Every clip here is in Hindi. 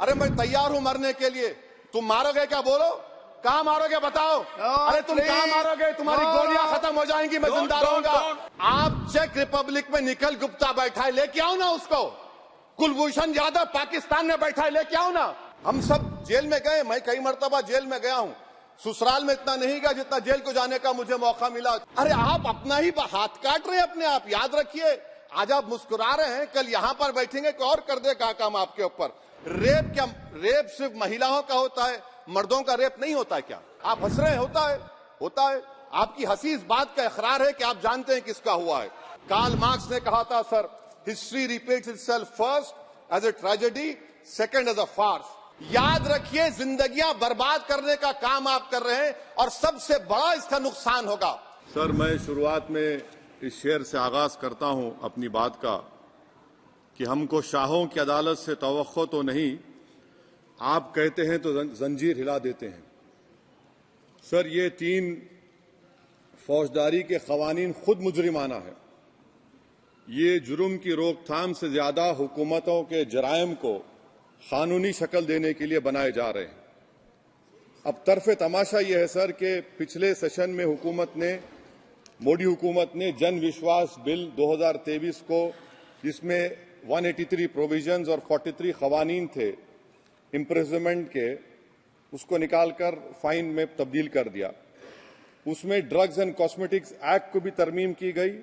अरे मैं तैयार हूं मरने के लिए। तुम मारोगे क्या? बोलो, कहां मारोगे बताओ। अरे तुम कहां मारोगे? तुम्हारी गोलियां खत्म हो जाएंगी, मैं जिंदा रहूंगा। आप चेक रिपब्लिक में निखिल गुप्ता बैठा है, लेके आओ ना उसको। कुलभूषण यादव पाकिस्तान में बैठा है, लेके आओ ना। हम सब जेल में गए, मैं कई मर्तबा जेल में गया हूं। ससुराल में इतना नहीं गया जितना जेल को जाने का मुझे मौका मिला। अरे आप अपना ही हाथ काट रहे हैं अपने आप। याद रखिए, आज आप मुस्कुरा रहे हैं, कल यहां पर बैठेंगे कोई और कर देगा काम आपके ऊपर। रेप क्या? रेप सिर्फ महिलाओं का होता है, मर्दों का रेप नहीं होता है क्या? आप हंस रहे हैं। होता है। आपकी हंसी इस बात का इकरार है कि आप जानते हैं किसका हुआ है। कार्ल मार्क्स ने कहा था, sir, history repeats itself first as a tragedy, second as a farce. याद रखिए, जिंदगियां बर्बाद करने का काम आप कर रहे हैं और सबसे बड़ा इसका नुकसान होगा। सर, मैं शुरुआत में इस शेर से आगाज करता हूं अपनी बात का कि हमको शाहों की अदालत से तवक्को तो नहीं, आप कहते हैं तो जंजीर हिला देते हैं। सर, ये 3 फौजदारी के कवानीन खुद मुजरिमाना है। ये जुर्म की रोकथाम से ज्यादा हुकूमतों के जराइम को कानूनी शक्ल देने के लिए बनाए जा रहे हैं। अब तरफे तमाशा यह है सर कि पिछले सेशन में मोदी हुकूमत ने जन विश्वास बिल 2023 को, जिसमें 183 प्रोविजंस और 43 कवानीन थे इम्प्रिजनमेंट के, उसको निकालकर फाइन में तब्दील कर दिया। उसमें ड्रग्स एंड कॉस्मेटिक्स एक्ट को भी तरमीम की गई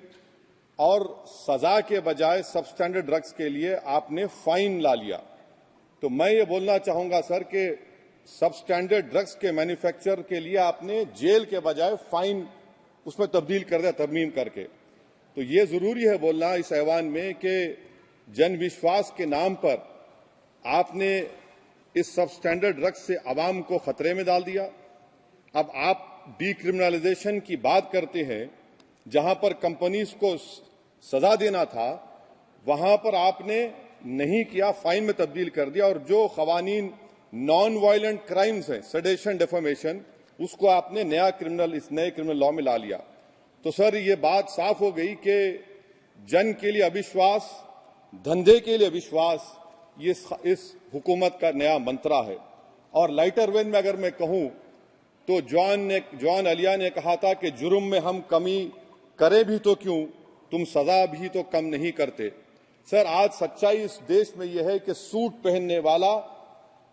और सजा के बजाय सबस्टैंडर्ड ड्रग्स के लिए आपने फाइन ला लिया। तो मैं ये बोलना चाहूंगा सर कि सबस्टैंडर्ड ड्रग्स के मैन्युफैक्चर के लिए आपने जेल के बजाय फाइन उसमें तब्दील कर दिया तरमीम करके। तो ये जरूरी है बोलना इस ऐवान में कि जन विश्वास के नाम पर आपने इस सबस्टैंडर्ड ड्रग्स से आवाम को खतरे में डाल दिया। अब आप डीक्रिमिनलाइजेशन की बात करते हैं, जहां पर कंपनीज को सजा देना था वहां पर आपने नहीं किया, फाइन में तब्दील कर दिया। और जो कवानीन नॉन वायलेंट क्राइम्स हैं, सेडेशन, डेफेमेशन, उसको आपने इस नए क्रिमिनल लॉ में ला लिया। तो सर, ये बात साफ हो गई कि जन के लिए अविश्वास, धंधे के लिए विश्वास, ये इस हुकूमत का नया मंत्रा है। और लाइटर वेन में अगर मैं कहूं तो जॉन अलिया ने कहा था कि जुर्म में हम कमी करें भी तो क्यों, तुम सजा भी तो कम नहीं करते। सर, आज सच्चाई इस देश में यह है कि सूट पहनने वाला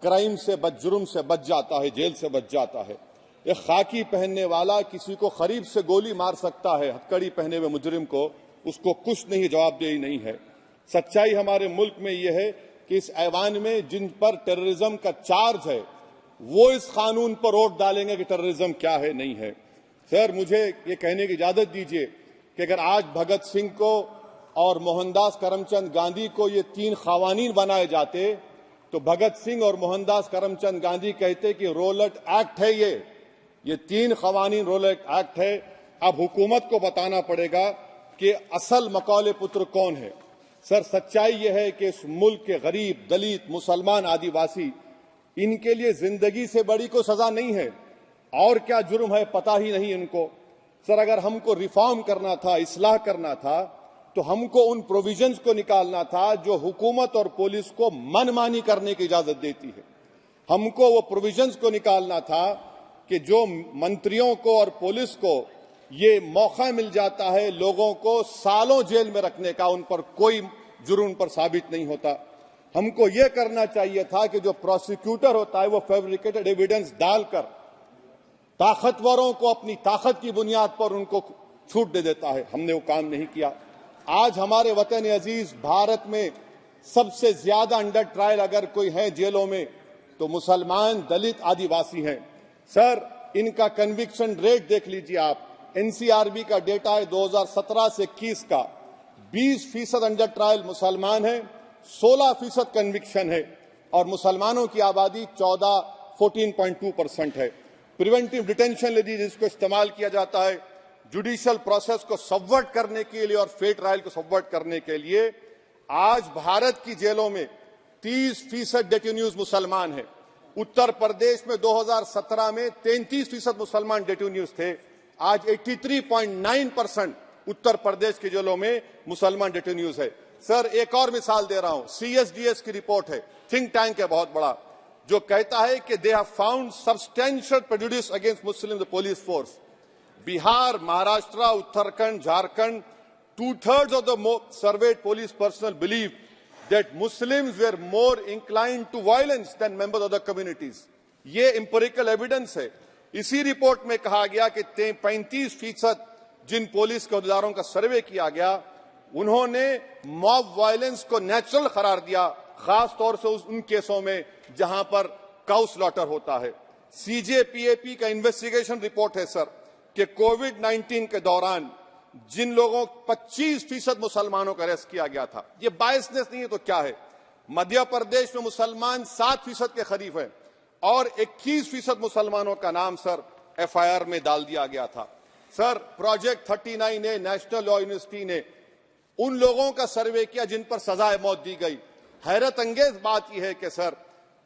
क्राइम से जुर्म से बच जाता है, जेल से बच जाता है। एक खाकी पहनने वाला किसी को करीब से गोली मार सकता है, हथकड़ी पहने हुए मुजरिम को, उसको कुछ नहीं, जवाबदेही नहीं है। सच्चाई हमारे मुल्क में यह है कि इस ऐवान में जिन पर टेररिज्म का चार्ज है वो इस कानून पर वोट डालेंगे कि टेररिज्म क्या है, नहीं है। सर, मुझे ये कहने की इजाजत दीजिए कि अगर आज भगत सिंह को और मोहनदास करमचंद गांधी को ये 3 कवानीन बनाए जाते तो भगत सिंह और मोहनदास करमचंद गांधी कहते कि रोलट एक्ट है, ये 3 कवानीन रोलट एक्ट है। अब हुकूमत को बताना पड़ेगा कि असल मकौले पुत्र कौन है। सर, सच्चाई यह है कि इस मुल्क के गरीब, दलित, मुसलमान, आदिवासी, इनके लिए जिंदगी से बड़ी कोई सजा नहीं है। और क्या जुर्म है पता ही नहीं इनको। सर, अगर हमको रिफॉर्म करना था, इस्लाह करना था, तो हमको उन प्रोविजंस को निकालना था जो हुकूमत और पुलिस को मनमानी करने की इजाजत देती है। हमको वो प्रोविजंस को निकालना था कि जो मंत्रियों को और पुलिस को ये मौका मिल जाता है लोगों को सालों जेल में रखने का, उन पर कोई जुर्म पर साबित नहीं होता। हमको ये करना चाहिए था कि जो प्रोसिक्यूटर होता है वो फैब्रिकेटेड एविडेंस डालकर ताकतवरों को अपनी ताकत की बुनियाद पर उनको छूट दे देता है। हमने वो काम नहीं किया। आज हमारे वतन अजीज भारत में सबसे ज्यादा अंडर ट्रायल अगर कोई है जेलों में तो मुसलमान, दलित, आदिवासी हैं। सर, इनका कन्विक्शन रेट देख लीजिए आप। एनसीआरबी का डेटा है 2017 से 21 का, 20% अंडर ट्रायल मुसलमान है, 16% कन्विक्शन है और मुसलमानों की आबादी 14.2% है। प्रिवेंटिव डिटेंशन ले जिसको इस्तेमाल किया जाता है जुडिशियल प्रोसेस को सबवर्ट करने के लिए और फेयर ट्रायल को सबवर्ट करने के लिए, आज भारत की जेलों में 30% डेटेन्यूज मुसलमान हैं। उत्तर प्रदेश में 2017 में 33% मुसलमान डेटेन्यूज थे। आज 83.9% उत्तर प्रदेश की जेलों में मुसलमान डेटेन्यूज है। सर एक और मिसाल दे रहा हूं, CSDS की रिपोर्ट है, थिंक टैंक है बहुत बड़ा, जो कहता है कि they have found substantial prejudice against Muslim police force. Bihar, Maharashtra, Uttarakhand, Jharkhand, 2/3 of the surveyed police personnel believe that Muslims were more inclined to violence than members of the communities. ये empirical evidence है। इसी रिपोर्ट में कहा गया कि 35% जिन पुलिस के अहदेदारों का सर्वे किया गया, उन्होंने मॉब वायलेंस को नेचुरल करार दिया, खास तौर से उन केसों में जहां पर काउ स्लॉटर होता है। CJPAP का इन्वेस्टिगेशन रिपोर्ट है सर कि कोविड-19 के दौरान जिन लोगों 25% मुसलमानों का अरेस्ट किया गया था, ये बायसनेस नहीं है तो क्या है। मध्य प्रदेश में मुसलमान 7% के करीब है और 21% मुसलमानों का नाम सर FIR में डाल दिया गया था। सर प्रोजेक्ट 39 ने, नेशनल लॉ यूनिवर्सिटी ने उन लोगों का सर्वे किया जिन पर सजाए मौत दी गई। हैरत अंगेज बात यह है कि सर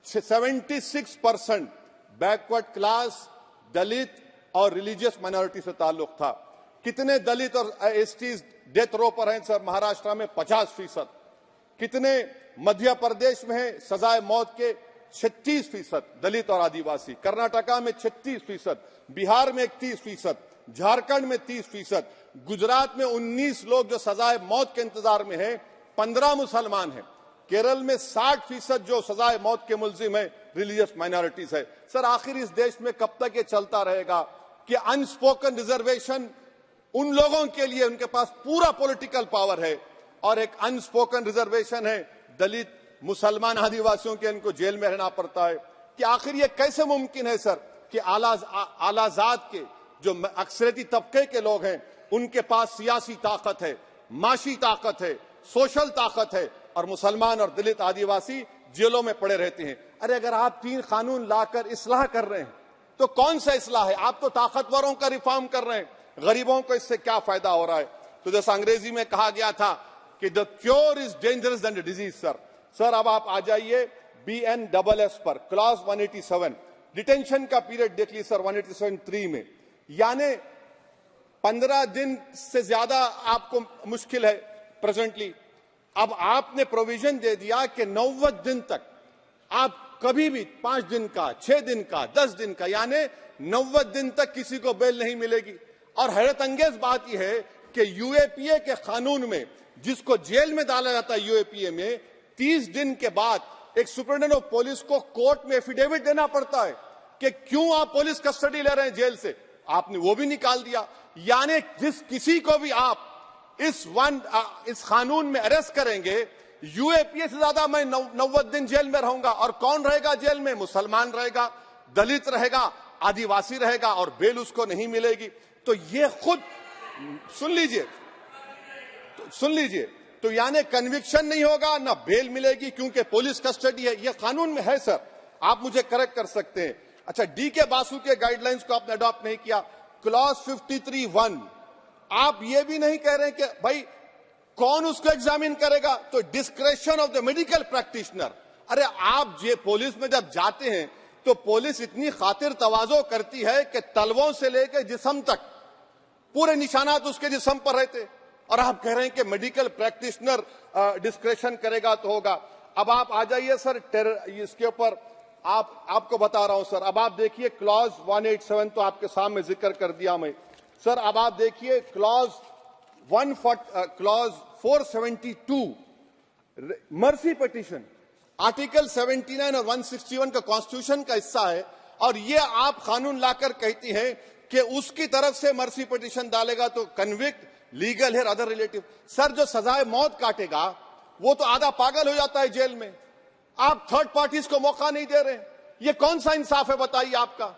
76% बैकवर्ड क्लास, दलित और रिलीजियस माइनॉरिटी से ताल्लुक था। कितने दलित और STs डेथ रो पर हैं सर? महाराष्ट्र में 50%। कितने मध्य प्रदेश में है सजाए मौत के? 36% दलित और आदिवासी। कर्नाटका में 36%, बिहार में 31%, झारखंड में 30%, गुजरात में 19 लोग जो सजाए मौत के इंतजार में हैं, 15 मुसलमान हैं। केरल में 60% जो सजाए मौत के मुलजिम है रिलीजियस माइनॉरिटीज है। सर आखिर इस देश में कब तक ये चलता रहेगा कि अनस्पोकन रिजर्वेशन उन लोगों के लिए उनके पास पूरा पॉलिटिकल पावर है और एक अनस्पोकन रिजर्वेशन है दलित, मुसलमान, आदिवासियों के, इनको जेल में रहना पड़ता है। कि आखिर ये कैसे मुमकिन है सर कि आलाजात के जो अक्सरियती तबके के लोग हैं उनके पास सियासी ताकत है, माशी ताकत है, सोशल ताकत है और मुसलमान और दलित आदिवासी जेलों में पड़े रहते हैं। अरे अगर आप 3 कानून लाकर इस्लाह कर रहे हैं तो कौन सा इस्लाह है? आप तो ताकतवरों का रिफॉर्म कर रहे हैं, गरीबों को इससे क्या फायदा हो रहा है? तो जैसा अंग्रेजी में कहा गया था कि the cure is dangerous than the disease. Sir अब आप आ जाइए BNSS पर, क्लॉज 187 डिटेंशन का पीरियड देख लीजिए सर 187(3) में, यानी 15 दिन से ज्यादा आपको मुश्किल है प्रेजेंटली। अब आपने प्रोविजन दे दिया कि 90 दिन तक आप कभी भी 5 दिन का, 6 दिन का, 10 दिन का, यानी 90 दिन तक किसी को बेल नहीं मिलेगी। और हैरत अंगेज बात यह है कि UAPA के कानून में जिसको जेल में डाला जाता है UAPA में, 30 दिन के बाद एक सुपरिटेंडेंट ऑफ पुलिस को कोर्ट में एफिडेविट देना पड़ता है कि क्यों आप पुलिस कस्टडी ले रहे हैं जेल से। आपने वो भी निकाल दिया। यानी जिस किसी को भी आप इस कानून में अरेस्ट करेंगे, UAPA से ज्यादा मैं 90 दिन जेल में रहूंगा। और कौन रहेगा जेल में? मुसलमान रहेगा, दलित रहेगा, आदिवासी रहेगा और बेल उसको नहीं मिलेगी। तो ये खुद सुन लीजिए, तो यानी कन्विक्शन नहीं होगा, ना बेल मिलेगी क्योंकि पुलिस कस्टडी है। ये कानून में है सर, आप मुझे करेक्ट कर सकते हैं। अच्छा, DK बासु के गाइडलाइंस को आपने अडॉप्ट नहीं किया। क्लॉज 53(1) आप ये भी नहीं कह रहे कि भाई कौन उसको एग्जामिन करेगा, तो discretion of the medical practitioner. अरे आप ये पुलिस में जब जाते हैं तो पुलिस इतनी खातिर तवाज़ो करती है कि तलवों से लेकर जिस्म तक पूरे निशानात उसके जिस्म पर रहते, और आप कह रहे हैं कि मेडिकल प्रैक्टिशनर डिस्क्रेशन करेगा तो होगा। अब आप आ जाइए सर इसके ऊपर आपको बता रहा हूं सर। अब आप देखिए क्लॉज 187 तो आपके सामने जिक्र कर दिया मैं सर। अब आप देखिए क्लॉज 472 मर्सी पिटीशन, आर्टिकल 79 और 161 का कॉन्स्टिट्यूशन का हिस्सा है, और ये आप कानून लाकर कहती हैं कि उसकी तरफ से मर्सी पिटीशन डालेगा तो कन्विक्ट, लीगल है, अदर रिलेटिव। सर जो सजाए मौत काटेगा वो तो आधा पागल हो जाता है जेल में। आप थर्ड पार्टीज को मौका नहीं दे रहे। ये कौन सा इंसाफ है बताइए आपका?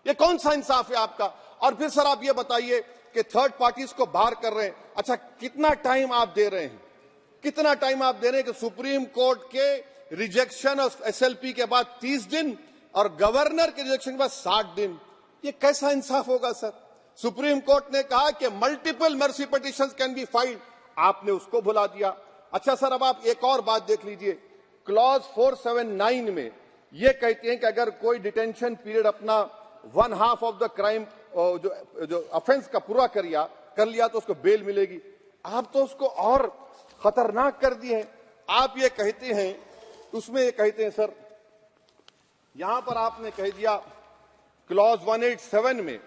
ये कौन सा इंसाफ है आपका? और फिर सर आप ये बताइए कि थर्ड पार्टीज को बाहर कर रहे हैं। अच्छा, कितना टाइम आप दे रहे हैं? कितना टाइम आप दे रहे हैं कि सुप्रीम कोर्ट के रिजेक्शन ऑफ SLP के बाद 30 दिन और गवर्नर के रिजेक्शन के बाद 60 दिन? ये कैसा इंसाफ होगा सर? सुप्रीम कोर्ट ने कहा कि multiple mercy petitions can be filed, आपने उसको भुला दिया। अच्छा सर, अब आप एक और बात देख लीजिए, क्लॉज 479 में ये कहते हैं कि अगर कोई डिटेंशन पीरियड अपना 1/2 ऑफ द क्राइम जो ऑफेंस का पूरा कर लिया तो उसको बेल मिलेगी। आप तो उसको और खतरनाक कर दी है। आप ये कहते हैं, उसमें ये कहते हैं सर, यहां पर आपने कह दिया क्लॉज 187 में,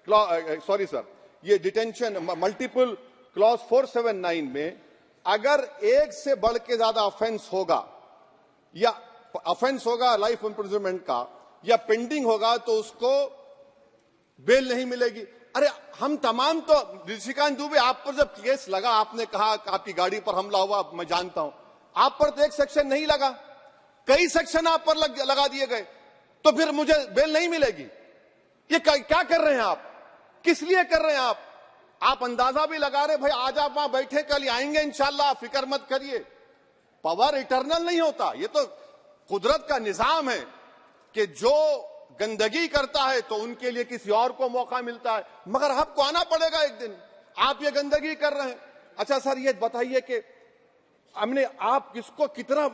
सॉरी सर, ये डिटेंशन मल्टीपल क्लॉज 479 में अगर एक से बढ़ के ज्यादा ऑफेंस होगा या ऑफेंस होगा लाइफ इम्प्रिजनमेंट का या पेंडिंग होगा तो उसको बेल नहीं मिलेगी। अरे हम तमाम तो, ऋषिकांत दुबे आप पर जब केस लगा, आपने कहा आपकी गाड़ी पर हमला हुआ, मैं जानता हूं, आप पर तो एक सेक्शन नहीं लगा, कई सेक्शन आप पर लगा दिए गए, तो फिर मुझे बेल नहीं मिलेगी। ये क्या कर रहे हैं आप, किस लिए कर रहे हैं आप अंदाजा भी लगा रहे, भाई आज आप वहां बैठे, कल आएंगे इंशाल्लाह, फिक्र मत करिए। पावर इटर्नल नहीं होता, ये तो कुदरत का निजाम है कि जो गंदगी करता है तो उनके लिए किसी और को मौका मिलता है, मगर आपको आना पड़ेगा एक दिन। आप ये गंदगी कर रहे हैं। अच्छा सर, ये बताइए कि हमने आप किसको कितना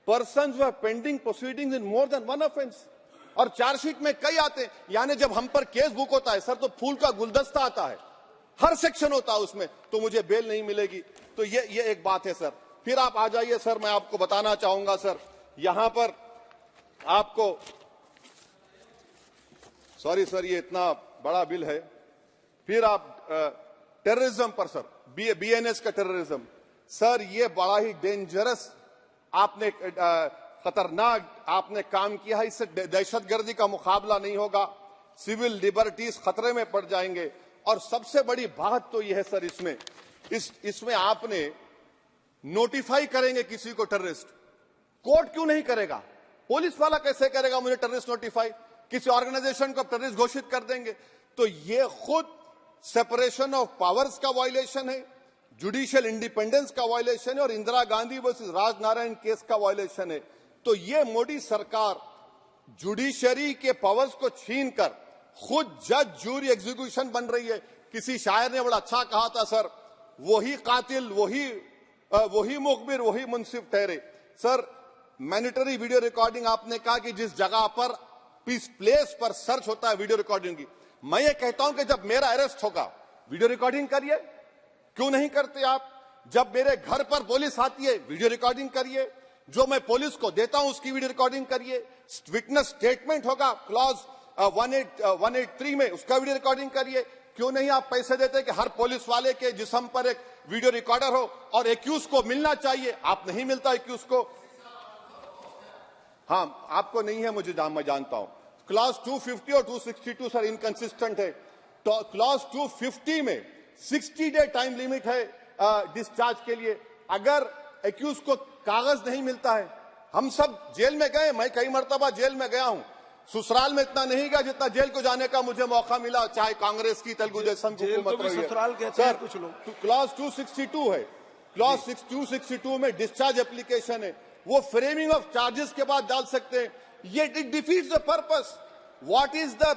पर्सन्स वर पेंडिंग प्रोसीडिंग्स इन मोर देन वन ऑफेंस, और चार्जशीट में कई आते हैं। यानी जब हम पर केस बुक होता है सर, तो फूल का गुलदस्ता आता है, हर सेक्शन होता है उसमें, तो मुझे बेल नहीं मिलेगी। तो ये एक बात है सर। फिर आप आ जाइए सर, मैं आपको बताना चाहूंगा सर, यहां पर आपको, सॉरी सर, ये इतना बड़ा बिल है। फिर आप टेररिज्म पर सर, बीएनएस का टेररिज्म सर, ये बड़ा ही डेंजरस आपने खतरनाक आपने काम किया है। इससे दहशतगर्दी का मुकाबला नहीं होगा, सिविल लिबर्टीज खतरे में पड़ जाएंगे। और सबसे बड़ी बात तो यह है सर, इसमें आपने नोटिफाई करेंगे किसी को टेररिस्ट, कोर्ट क्यों नहीं करेगा, पुलिस वाला कैसे करेगा मुझे टेररिस्ट नोटिफाई, किसी ऑर्गेनाइजेशन को टेररिस्ट घोषित कर देंगे। तो ये खुद सेपरेशन ऑफ पावर्स का वायलेशन है, जुडिशियल इंडिपेंडेंस का वायलेशन है, और इंदिरा गांधी वर्सेस राजनारायण केस का वायलेशन है। तो ये मोदी सरकार जुडिशरी के पावर्स को छीनकर खुद जज जूरी एग्जीक्यूशन बन रही है। किसी शायर ने बड़ा अच्छा कहा था सर, वही कातिल वही मुखबिर वही मुंसिफ ठहरे। सर, मैंडेटरी वीडियो रिकॉर्डिंग आपने कहा कि जिस जगह पर इस प्लेस पर सर्च होता है वीडियो रिकॉर्डिंग की, मैं ये कहता हूं कि जब मेरा अरेस्ट होगा वीडियो रिकॉर्डिंग करिए, क्यों नहीं करते आप? जब मेरे घर पर पुलिस आती है वीडियो रिकॉर्डिंग करिए, जो मैं पुलिस को देता हूं उसकी वीडियो रिकॉर्डिंग करिए, विटनेस स्टेटमेंट होगा क्लॉज 183 में, उसका वीडियो रिकॉर्डिंग करिए। क्यों नहीं आप पैसे देते कि हर पुलिस वाले के जिस्म पर एक वीडियो रिकॉर्डर हो, और एक्यूज को मिलना चाहिए, आप नहीं मिलता एक्यूज को। हाँ, आपको नहीं है, मैं जानता हूं। क्लॉज 250 और 262 सर इनकंसिस्टेंट है। तो क्लॉज 250 में 60 डे टाइम लिमिट है डिस्चार्ज के लिए। अगर एक्यूज को कागज नहीं मिलता है, हम सब जेल में गए, मैं कई मरतबा जेल में गया हूं, ससुराल में इतना नहीं गया जितना जेल को जाने का मुझे मौका मिला, चाहे कांग्रेस की तेलुगु देशम की हुकूमत रही है। ससुराल कहते हैं कुछ लोग। क्लॉज 262 है, क्लॉज 262 में डिस्चार्ज एप्लीकेशन है, वो फ्रेमिंग ऑफ चार्जेस के बाद डाल सकते हैं। ये it defeats the purpose. What is the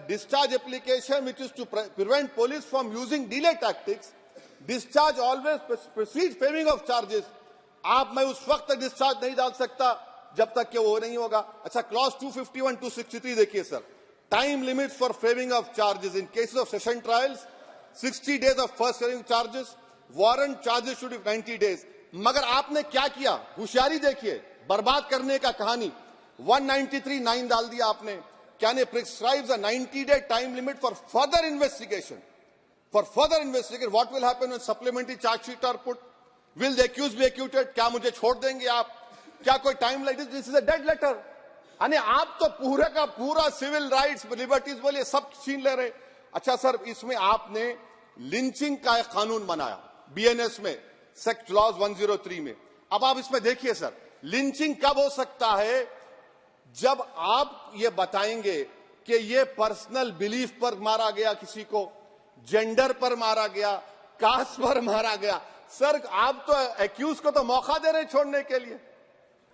discharge application which is to prevent police from using delay tactics? Discharge always precedes framing of charges. आप मैं उस वक्त तक डिस्चार्ज नहीं डाल सकता जब तक कि वो नहीं होगा। अच्छा, क्लॉज 251 263 देखिए sir, time limit for framing of charges in cases of session trials 60 days of first hearing charges, warrant charges should be 90 days। मगर आपने क्या किया, होशियारी देखिए, बर्बाद करने का कहानी। 193(9) डाल दिया आपने, Can it prescribes a 90-day time limit for further investigation? For further investigation, what will happen when supplementary charge sheet are put? Will the accused be acquitted? क्या मुझे छोड़ देंगे आप? क्या कोई time like this is a dead letter? यानी आप तो पूरे का पूरा सिविल राइट्स लिबर्टीज बोलिए सब छीन ले रहे। अच्छा सर, इसमें आपने लिंचिंग का एक कानून बनाया बीएनएस में, सेक्ट क्लॉज 103 में। अब आप इसमें देखिए सर, लिंचिंग कब हो सकता है? जब आप ये बताएंगे कि ये पर्सनल बिलीफ पर मारा गया, किसी को जेंडर पर मारा गया, कास्ट पर मारा गया। सर, आप तो एक्यूज को तो मौका दे रहे हैं छोड़ने के लिए,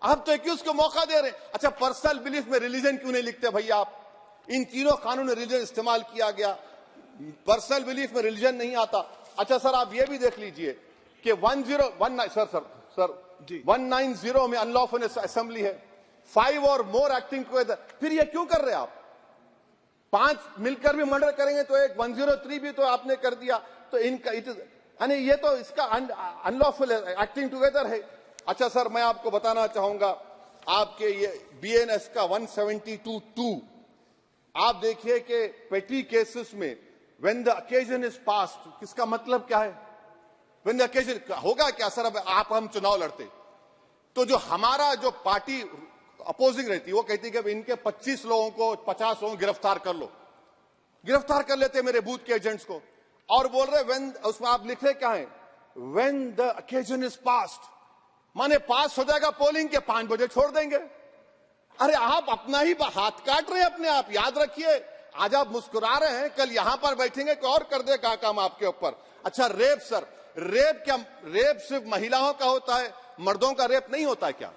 आप तो एक्यूज को मौका दे रहे हैं। अच्छा, पर्सनल बिलीफ में रिलीजन क्यों नहीं लिखते भैया आप? इन तीनों कानून में रिलीजन इस्तेमाल किया गया, पर्सनल बिलीफ में रिलीजन नहीं आता। अच्छा सर, आप ये भी देख लीजिए कि 190 में अनलॉफुल असेंबली है, 5 और मोर एक्टिंग टुगेदर। फिर ये क्यों कर रहे हैं आप? 5 मिलकर भी मर्डर करेंगे तो एक 103 भी तो आपने कर दिया। तो इनका यानी ये तो इसका अनलॉफुल एक्टिंग टुगेदर है। अच्छा सर, मैं आपको बताना चाहूंगा, आपके ये बीएनएस का 172(2) आप देखिए कि पेटी केसेस में when the occasion is passed, किसका मतलब क्या है? व्हेन द अकेजन होगा क्या सर? अब हम चुनाव लड़ते तो जो हमारा जो पार्टी अपोजिंग रहती वो कहती कि अब इनके 25 लोगों को 50 लोगों को गिरफ्तार कर लो, गिरफ्तार कर लेते मेरे बूथ के एजेंट्स को, और बोल रहे व्हेन, उसमें आप लिख रहे क्या है? When the occasion is passed, माने पास हो जाएगा पोलिंग के 5 बजे छोड़ देंगे। अरे आप अपना ही हाथ काट रहे हैं अपने आप। याद रखिए, आज आप मुस्कुरा रहे हैं, कल यहां पर बैठेंगे कोई और कर देगा काम आपके ऊपर। अच्छा रेप सर, रेप क्या? रेप सिर्फ महिलाओं का होता है, मर्दों का रेप नहीं होता है क्या?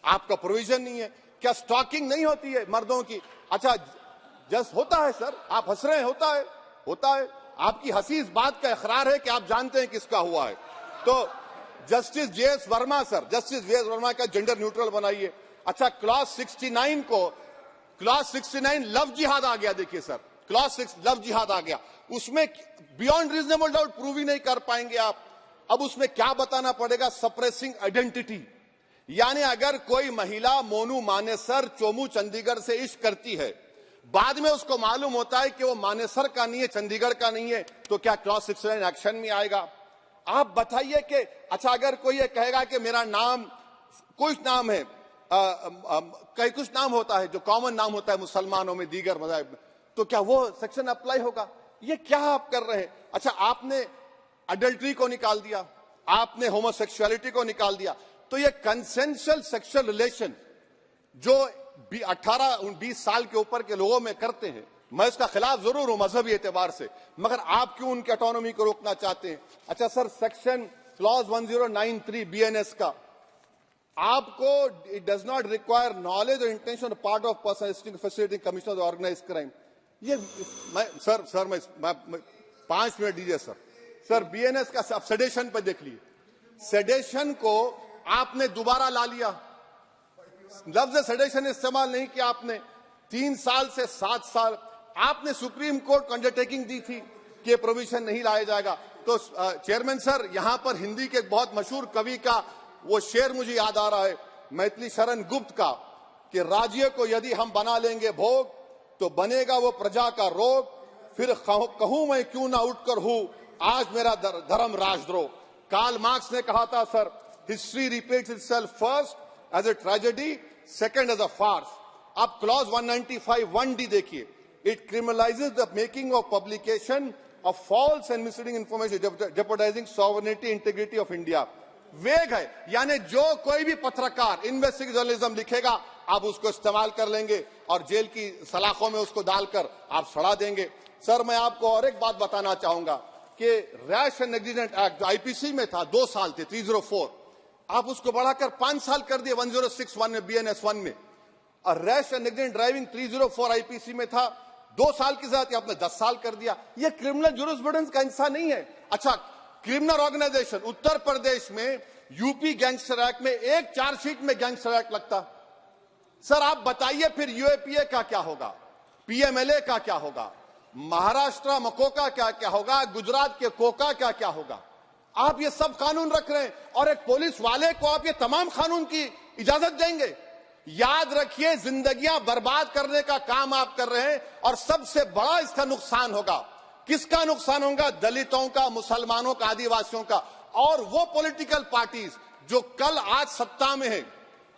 आपका प्रोविजन नहीं है क्या? स्टॉकिंग नहीं होती है मर्दों की? अच्छा जस्ट होता है सर, आप हंस रहे हैं, होता है, होता है। आपकी हंसी इस बात का इकरार है कि आप जानते हैं किसका हुआ है। तो justice JS Verma sir, justice JS Verma का जेंडर न्यूट्रल बनाइए। अच्छा क्लॉज 69 को, क्लॉज 69 लव जिहाद आ गया। देखिए सर, क्लॉज 6 लव जिहाद आ गया, उसमें बियॉन्ड रीजनेबल डाउट प्रूव ही नहीं कर पाएंगे आप। अब उसमें क्या बताना पड़ेगा? सप्रेसिंग आइडेंटिटी, यानी अगर कोई महिला मोनू मानेसर चोमू चंडीगढ़ से इश्क करती है, बाद में उसको मालूम होता है कि वो मानेसर का नहीं है, चंडीगढ़ का नहीं है, तो क्या क्लॉज 69 एक्शन में आएगा? आप बताइए कि अच्छा अगर कोई ये कहेगा कि मेरा नाम, कुछ नाम है, कई कुछ नाम होता है जो कॉमन नाम होता है मुसलमानों में, दीगर मज़ाहिब में, तो क्या वो सेक्शन अप्लाई होगा? ये क्या आप कर रहे हैं? अच्छा आपने अडल्ट्री को निकाल दिया, आपने होमोसेक्सुअलिटी को निकाल दिया, तो ये कंसेंशुअल सेक्सुअल रिलेशन जो 18-20 साल के ऊपर के लोगों में करते हैं, मैं इसका खिलाफ जरूर हूं मजहबी एतबार से, मगर आप क्यों उनके ऑटोनॉमी को रोकना चाहते हैं? अच्छा सर, सेक्शन क्लॉज 1093 बीएनएस का, आपको it does not require knowledge और intention part of person facilitating commission of organised crime. ये मैं 5 मिनट दीजिए सर। सर बीएनएस का सेडेशन पे देख लीजिए, सेडेशन को आपने दोबारा ला लिया, लफ्ज सेडेशन इस्तेमाल नहीं किया आपने। 3 साल से 7 साल आपने सुप्रीम कोर्ट को अंडरटेकिंग दी थी कि प्रोविजन नहीं लाया जाएगा। तो चेयरमैन सर, यहां पर हिंदी के एक बहुत मशहूर कवि का वो शेर मुझे याद आ रहा है, मैथिली शरण गुप्त का, कि राज्य को यदि हम बना लेंगे भोग तो बनेगा वो प्रजा का रोग, फिर कहूं मैं क्यों ना उठकर हूं आज मेरा धर्म राजद्रोह। कार्ल मार्क्स ने कहा था sir, history repeats itself first as a tragedy, second as a farce. आप क्लॉज 195(1)D देखिए, it criminalises the making of publication of false and misleading information jeopardising sovereignty integrity of India. Vague है, यानी जो कोई भी पत्रकार इन्वेस्टिगेटिव जर्नलिज्म लिखेगा आप उसको इस्तेमाल कर लेंगे और जेल की सलाखों में उसको डालकर आप सड़ा देंगे। सर मैं आपको और एक बात बताना चाहूंगा कि रैश एंड नेग्लिजेंट एक्ट जो आईपीसी में था 2 साल थे, 304, आप उसको बढ़ाकर 5 साल कर दिए 1061 में, बीएनएस 1 में। और rash and negligent driving 304 IPC में था 2 साल की सजा, आपने 10 साल कर दिया। ये क्रिमिनल जुरिस्प्रूडेंस का हिस्सा नहीं है। अच्छा क्रिमिनल ऑर्गेनाइजेशन, उत्तर प्रदेश में यूपी गैंगस्टर एक्ट में एक चार्जशीट में गैंगस्टर एक्ट लगता। सर आप बताइए फिर यूएपीए का क्या होगा, पीएमएलए का क्या होगा, महाराष्ट्र मकोका क्या क्या होगा, गुजरात के कोका क्या क्या होगा? आप ये सब कानून रख रहे हैं और एक पुलिस वाले को आप ये तमाम कानून की इजाजत देंगे? याद रखिए, जिंदगियां बर्बाद करने का काम आप कर रहे हैं और सबसे बड़ा इसका नुकसान होगा। किसका नुकसान होगा? दलितों का, मुसलमानों का, आदिवासियों का। और वो पॉलिटिकल पार्टीज जो कल आज सत्ता में है,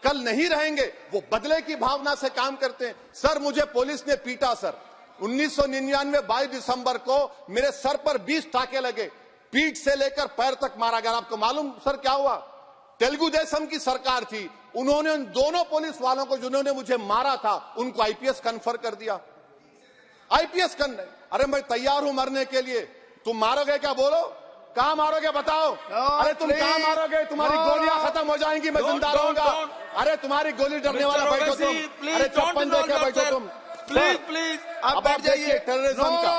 कल नहीं रहेंगे, वो बदले की भावना से काम करते हैं। सर मुझे पुलिस ने पीटा सर, 1999 22 दिसंबर को मेरे सर पर 20 टाके लगे, पीठ से लेकर पैर तक मारा गया। आपको मालूम सर क्या हुआ? तेलुगु देशम की सरकार थी, उन्होंने उन दोनों पुलिस वालों को जिन्होंने मुझे मारा था उनको आईपीएस कन्फर कर दिया। आईपीएस अरे मैं तैयार हूं मरने के लिए। तुम मारोगे क्या? बोलो, कहां मारोगे बताओ? अरे तुम कहां मारोगे? तुम्हारी गोलियां खत्म हो जाएंगी, मैं जिंदा रहूंगा। अरे तुम्हारी गोली डरने वाला बैठो तुम, अरे चप्पन देके बैठो तुम। प्लीज प्लीज आप बैठ जाइए। टेररिज्म का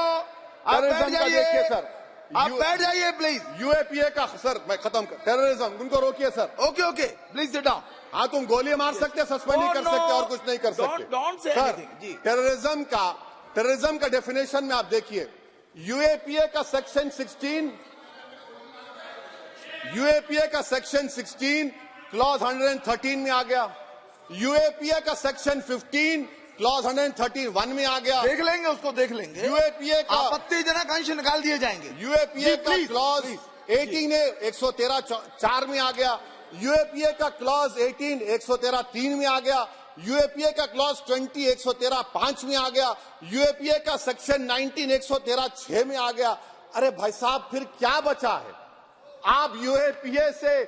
देखिए सर, आप बैठ जाइए प्लीज। यूएपीए का सर मैं खत्म कर, टेररिज्म उनको रोकिए sir. Okay okay please sit down. हाँ तुम गोली मार सकते, सस्पेंड नहीं कर सकते और कुछ नहीं कर सकते सर। टेररिज्म का डेफिनेशन में आप देखिए, यूएपीए का सेक्शन 16 यूएपीए का सेक्शन 16 क्लॉज 113 में आ गया, यूएपीए का सेक्शन 15 क्लॉज 131 में आ गया, देख लेंगे उसको, देख लेंगे। यूएपीए का आपत्तिजनक अंश निकाल दिए जाएंगे। यूएपीए का प्लीज, क्लॉज 18 113(4) में आ गया, यूएपीए का क्लॉज 18 113(3) में आ गया, यूएपीए का क्लॉज 20 113(5) में आ गया, यूएपीए का सेक्शन 19 113(6) में आ गया। अरे भाई साहब, फिर क्या बचा है? आप यूएपीए से,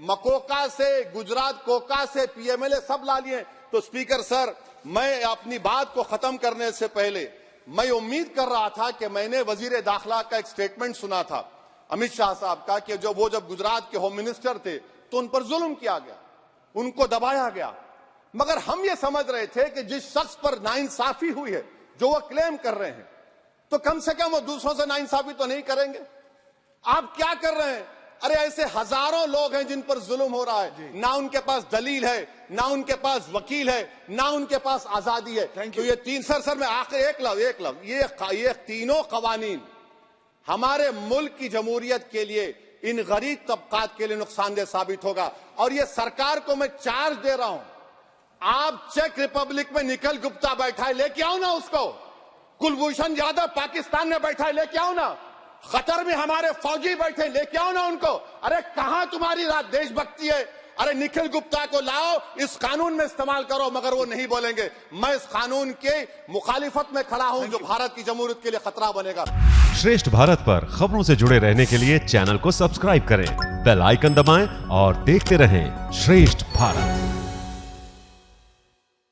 मकोका से, गुजरात कोका से पीएमएलए सब ला लिए। तो स्पीकर सर, मैं अपनी बात को खत्म करने से पहले मैं उम्मीद कर रहा था कि मैंने वजीर दाखिला का एक स्टेटमेंट सुना था अमित शाह साहब का कि जब गुजरात के होम मिनिस्टर थे तो उन पर जुल्म किया गया, उनको दबाया गया। मगर हम ये समझ रहे थे कि जिस शख्स पर नाइंसाफी हुई है, जो वो क्लेम कर रहे हैं, तो कम से कम वो दूसरों से नाइंसाफी तो नहीं करेंगे। आप क्या कर रहे हैं? अरे ऐसे हजारों लोग हैं जिन पर जुल्म हो रहा है, ना उनके पास दलील है, ना उनके पास वकील है, ना उनके पास आजादी है। तो ये तीन सर मैं आखिर एक लव ये तीनों कवानीन हमारे मुल्क की जमहूरियत के लिए, इन गरीब तबकात के लिए नुकसानदेह साबित होगा। और ये सरकार को मैं चार्ज दे रहा हूं, आप चेक रिपब्लिक में निखिल गुप्ता बैठा है, लेके आओ ना उसको। कुलभूषण यादव पाकिस्तान में बैठा है, लेके आओ ना। कतर में हमारे फौजी बैठे, लेके आओ ना उनको। अरे कहां तुम्हारी देशभक्ति है? अरे निखिल गुप्ता को लाओ, इस कानून में इस्तेमाल करो। मगर वो नहीं बोलेंगे। मैं इस कानून के मुखालिफत में खड़ा हूं जो भारत की जमहूरियत के लिए खतरा बनेगा। श्रेष्ठ भारत पर खबरों से जुड़े रहने के लिए चैनल को सब्सक्राइब करें, बेल आइकन दबाएं और देखते रहें श्रेष्ठ भारत।